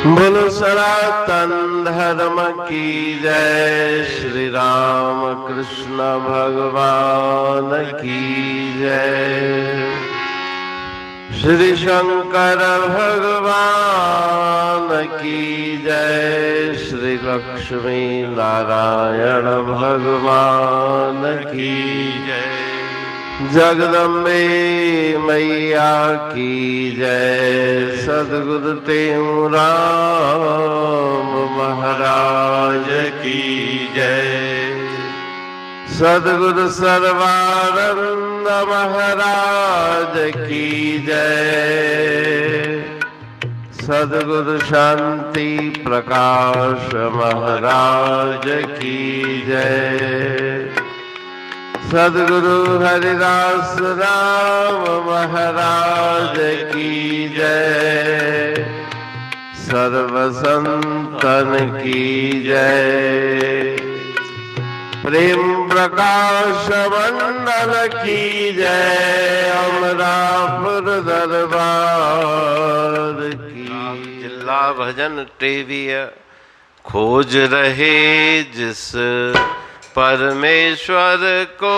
बोलो सनातन धर्म की जय। श्री राम कृष्ण भगवान की जय। श्री शंकर भगवान की जय। श्री लक्ष्मी नारायण भगवान की जय। जगदम्बे मैया की जय। सद्गुरु राम महाराज की जय। सद्गुरु सर्वानंद महाराज की जय। सद्गुरु शांति प्रकाश महाराज की जय। सद्गुरु हरिदास राम महाराज की जय। सर्व संतन की जय। प्रेम प्रकाश मंडल की जय। अमरापुर दरबार की। जिला भजन टेविया खोज रहे जिस परमेश्वर को,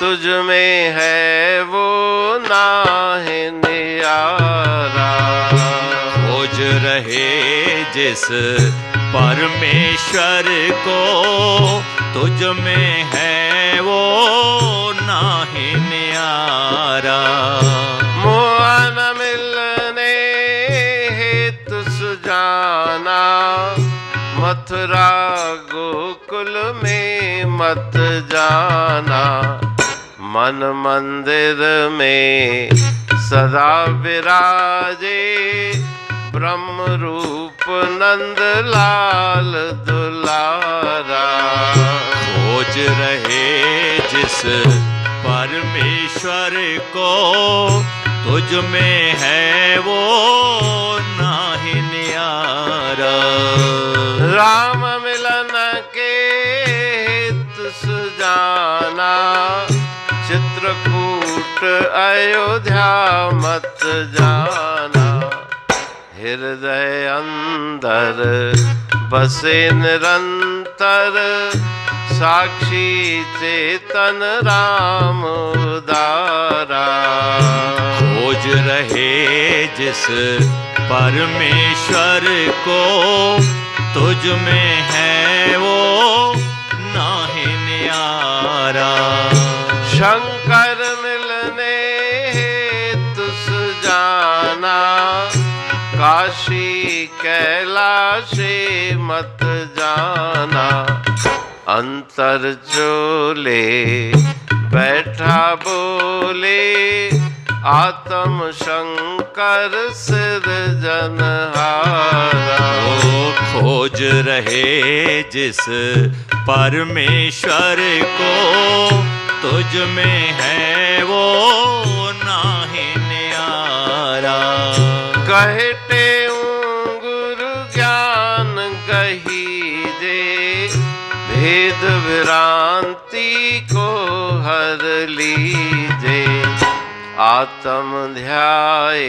तुझ में है वो नाहि नियारा। खोज रहे जिस परमेश्वर को, तुझ में है वो नाहि नियारा। मोहन मिलने हेतु सुजाना, मथुरा गोकुल में मत जाना। मन मंदिर में सदा विराजे, ब्रह्म रूप नंद लाल दुलारा। खोज रहे जिस परमेश्वर को, तुझ में है वो नाहि नियारा। राम मिलन के हेतु सुजाना, चित्रकूट अयोध्या मत जाना। हृदय अंदर बसे निरंतर, साक्षी चेतन राम उदारा। खोज रहे जिस परमेश्वर को, तुझ में है वो नाहि नियारा। शंकर मिलने हेतु सुजाना, काशी कैलाशे मत जाना। अंतर चोले बैठा बोले, आत्म शंकर सिरजनहारा। खोज रहे जिस परमेश्वर को, तुझ में है वो नाहि नियारा। कहते गुरु ज्ञान गहीजे, भेद भ्रांति को हर लीजे। आत्म ध्याए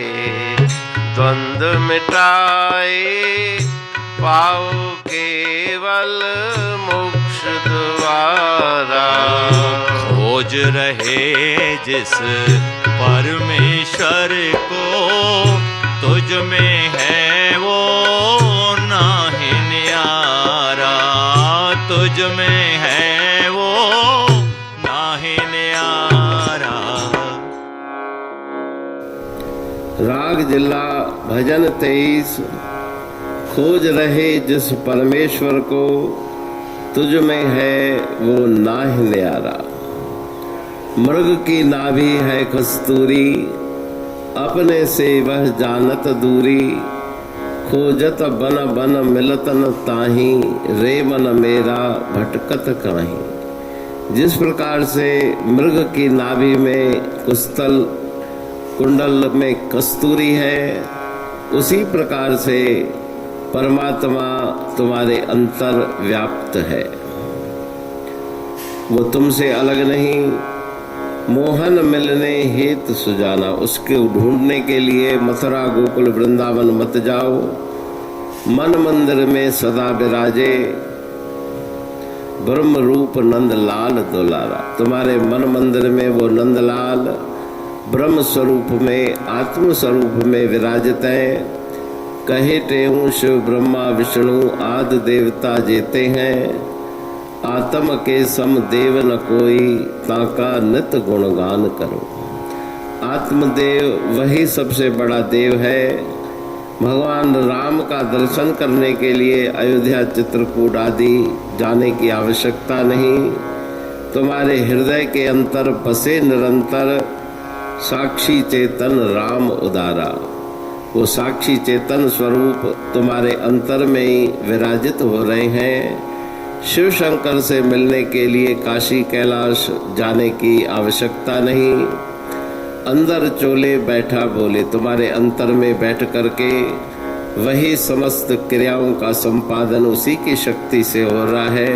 द्वंद्व मिटाए, पाओ केवल मोक्ष द्वारा। खोज रहे जिस परमेश्वर को, तुझ में है वो नाहि नियारा। तुझ में है वो नाहि नियारा। राग जिला भजन 23। खोज रहे जिस परमेश्वर को, तुझ में है वो नाहि नियारा। मृग की नाभि है कस्तूरी, अपने से वह जानत दूरी। खोजत बन बन मिलत न ताही, रे मन मेरा भटकत काहीं। जिस प्रकार से मृग की नाभि में कुस्तल, कुंडल में कस्तूरी है, उसी प्रकार से परमात्मा तुम्हारे अंतर व्याप्त है। वो तुमसे अलग नहीं। मोहन मिलने हेतु सुजाना, उसके ढूंढने के लिए मथुरा गोकुल वृंदावन मत जाओ। मन मंदिर में सदा विराजे, ब्रह्म रूप नंदलाल दुलारा। तुम्हारे मन मंदिर में वो नंदलाल ब्रह्म स्वरूप में, आत्म स्वरूप में विराजित हैं। कहे तेहूं शिव ब्रह्मा विष्णु आदि देवता जेते हैं। आत्म के सम देव न कोई, ताका नित गुणगान करो। आत्मदेव वही सबसे बड़ा देव है। भगवान राम का दर्शन करने के लिए अयोध्या चित्रकूट आदि जाने की आवश्यकता नहीं। तुम्हारे हृदय के अंतर बसे निरंतर साक्षी चेतन राम उदारा। वो साक्षी चेतन स्वरूप तुम्हारे अंतर में ही विराजित हो रहे हैं। शिव शंकर से मिलने के लिए काशी कैलाश जाने की आवश्यकता नहीं। अंदर चोले बैठा बोले, तुम्हारे अंतर में बैठ करके वही समस्त क्रियाओं का संपादन उसी की शक्ति से हो रहा है।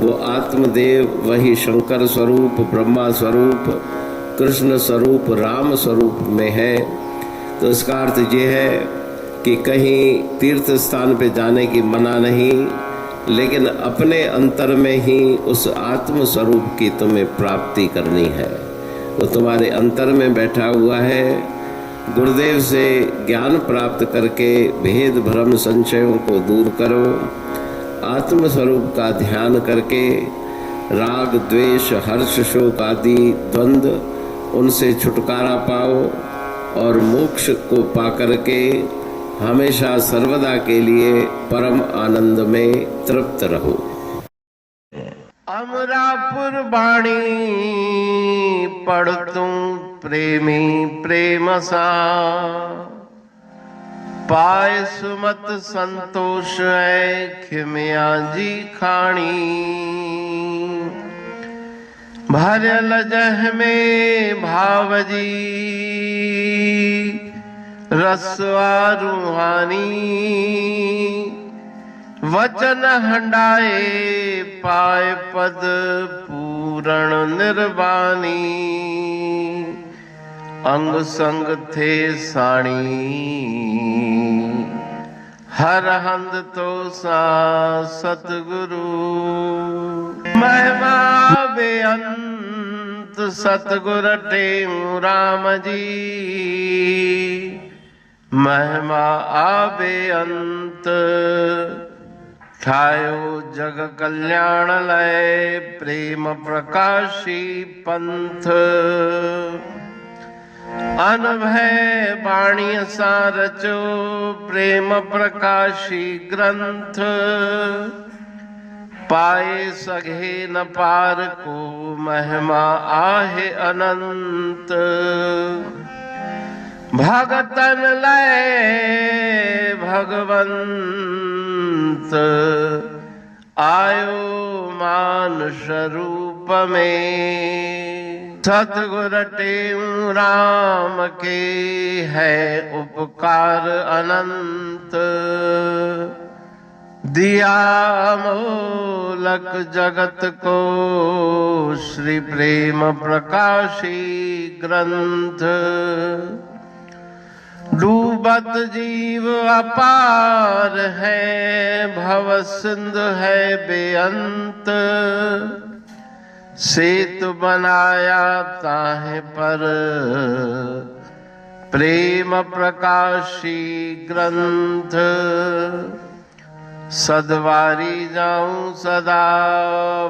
वो आत्मदेव वही शंकर स्वरूप, ब्रह्मा स्वरूप, कृष्ण स्वरूप, राम स्वरूप में है। तो इसका अर्थ ये है कि कहीं तीर्थ स्थान पे जाने की मना नहीं, लेकिन अपने अंतर में ही उस आत्म स्वरूप की तुम्हें प्राप्ति करनी है। वो तुम्हारे अंतर में बैठा हुआ है। गुरुदेव से ज्ञान प्राप्त करके भेद भ्रम संशयों को दूर करो। आत्म स्वरूप का ध्यान करके राग द्वेष हर्ष शोक आदि द्वंद्व उनसे छुटकारा पाओ और मोक्ष को पाकर के हमेशा सर्वदा के लिए परम आनंद में तृप्त रहो। अमरापुर बाणी पढ़तूं प्रेमी प्रेम सा, पाए सुमत संतोष है खिमिया जी खाणी। भरल जह में भावजी रसवा रूहानी। वचन हंडाए पाए पद पूरण निर्वाणी। अंग संग थे साणी हर हंद तो सा सतगुरु। महिमा बेअंत सतगुर टेऊ राम जी। महिमा आबे अंत ठायो जग कल्याण लय। प्रेम प्रकाशी पंथ अनभय बाणी सा रचो। प्रेम प्रकाशी ग्रंथ पाए सघे न पार को। महिमा आहे अनंत भगतन लय भगवंत। आयो मानुष रूप में। सतगुर टेऊ राम के है उपकार अनंत। दिया मोलक जगत को श्री प्रेम प्रकाशी ग्रंथ। डूबत जीव अपार है भव सिंध है बेअंत। सेतु बनाया ताहे पर प्रेम प्रकाशी ग्रंथ। सदवारी जाऊं सदा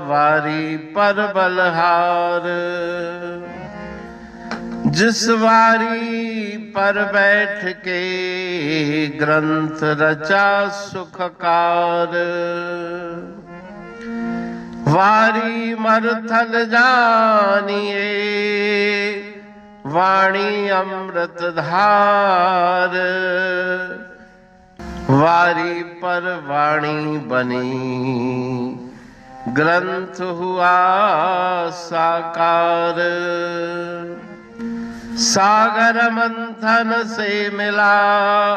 वारी पर बलहार। जिस वारी पर बैठ के ग्रंथ रचा सुखकार। वारी मरथल जानिए वाणी अमृत धार। वारी पर वाणी बनी ग्रंथ हुआ साकार। सागर मंथन से मिला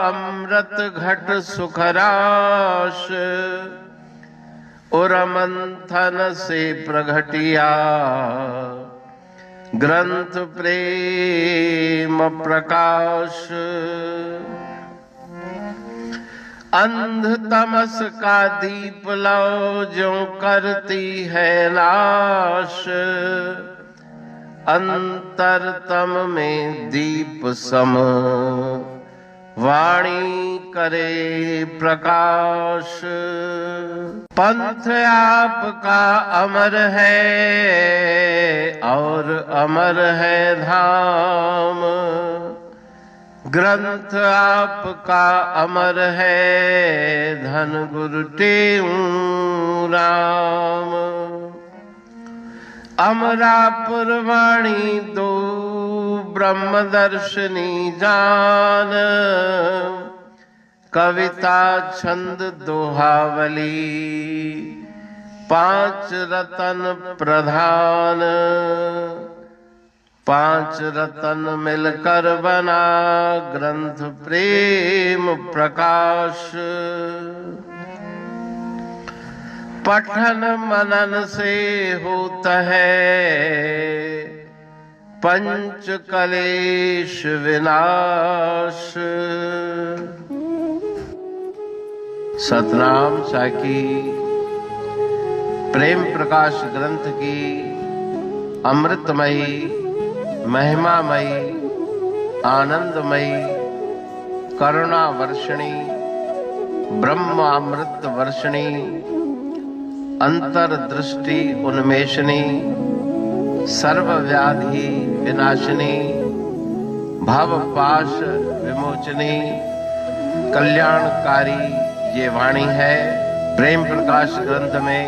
अमृत घट सुखराश। और मंथन से प्रगटिया ग्रंथ प्रेम प्रकाश। अंध तमस का दीप लो जो करती है नाश, अंतरतम में दीप सम वाणी करे प्रकाश। पंथ आपका अमर है और अमर है धाम, ग्रंथ आपका अमर है धन गुरु टेऊ राम। अमरापुर वाणी दो ब्रह्मदर्शनी जान, कविता छंद दोहावली पांच रतन प्रधान। पांच रतन मिलकर बना ग्रंथ प्रेम प्रकाश। पठन मनन से होता है पंच कलेश विनाश। सतनाम साखी प्रेम प्रकाश ग्रंथ की अमृतमयी महिमामयी आनंदमयी करुणा वर्षिणी ब्रह्मामृत वर्षिणी अंतरदृष्टि उन्मेषणी सर्वव्याधि विनाशिनी भवपाश विमोचनी कल्याणकारी ये वाणी है। प्रेम प्रकाश ग्रंथ में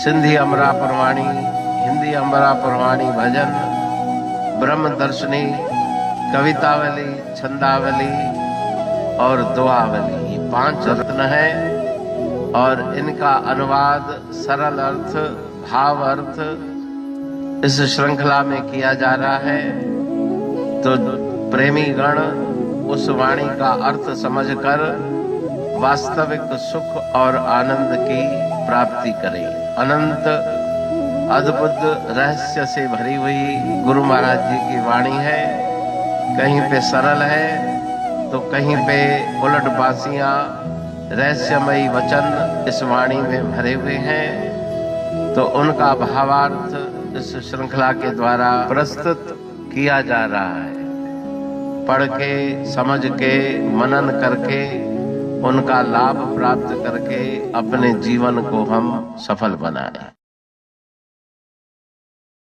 सिंधी अमरापुर वाणी, हिंदी अमरापुर वाणी भजन, ब्रह्म दर्शनी, कवितावली, छंदावली और दुआवली, ये पांच रत्न है और इनका अनुवाद सरल अर्थ भाव अर्थ इस श्रृंखला में किया जा रहा है। तो प्रेमी गण उस वाणी का अर्थ समझकर वास्तविक सुख और आनंद की प्राप्ति करें। अनंत अद्भुत रहस्य से भरी हुई गुरु महाराज जी की वाणी है। कहीं पे सरल है तो कहीं पे उलट बासियां रहस्यमयी वचन इस वाणी में भरे हुए हैं। तो उनका भावार्थ इस श्रृंखला के द्वारा प्रस्तुत किया जा रहा है। पढ़ के समझ के मनन करके उनका लाभ प्राप्त करके अपने जीवन को हम सफल बनाएं।